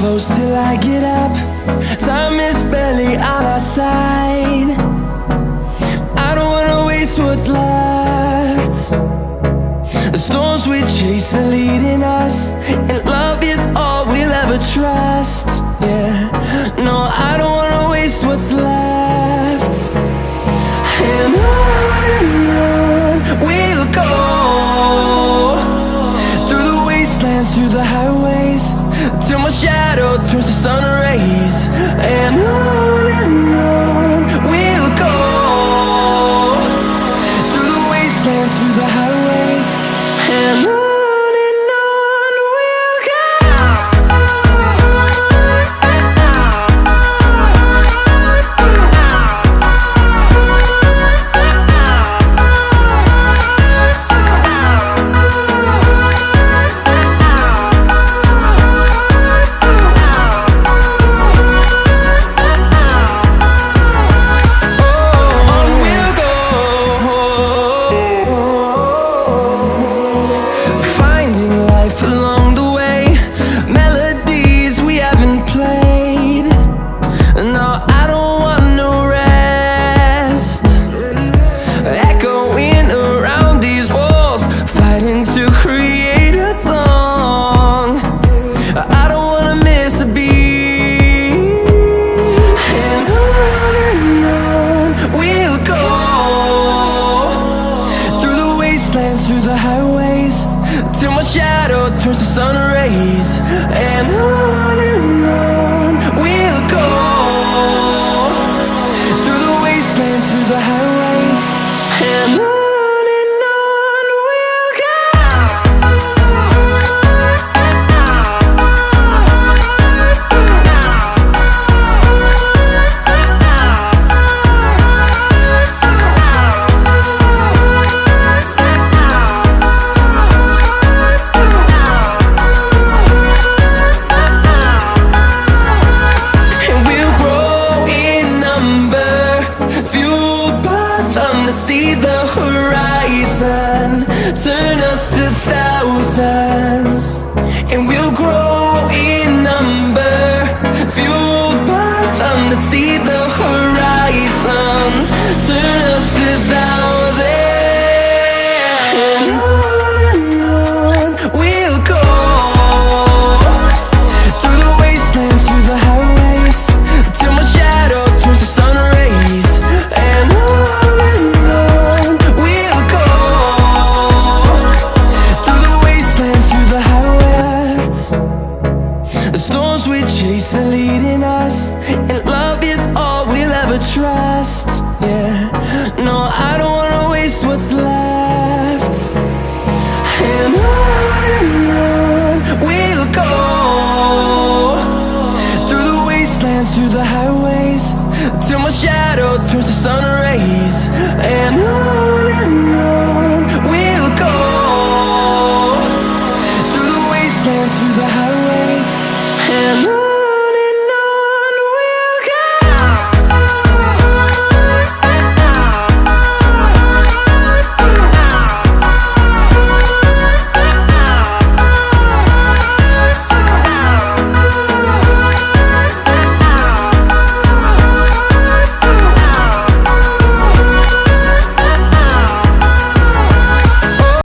close till I get up. Time is barely on our side. I don't wanna waste what's left. The storms we chase are leading us, and love is all we'll ever trust. Yeah, no, I don't wanna waste what's left. And on we'll go, through the wastelands, through the highways, till my shadow turns to sun rays. And on we'll go, through the wastelands, through the highways, and on we'll go. Along the way, melodies we haven't played. No, I don't want no rest. Echoing around these walls, fighting to create a song. I don't wanna miss a beat. And on we'll go, through the wastelands, through the highways, till my shadow turns to sun rays. And on we'll go, through the wastelands, through the highways, and on we'll go. See the horizon turn us to thousands, and we'll grow in number, fueled by them. To see the horizon turn us to thousands, and on we'll go, through the wastelands, through the highways, till my shadow turns to sun rays. And the storms we chase are leading us,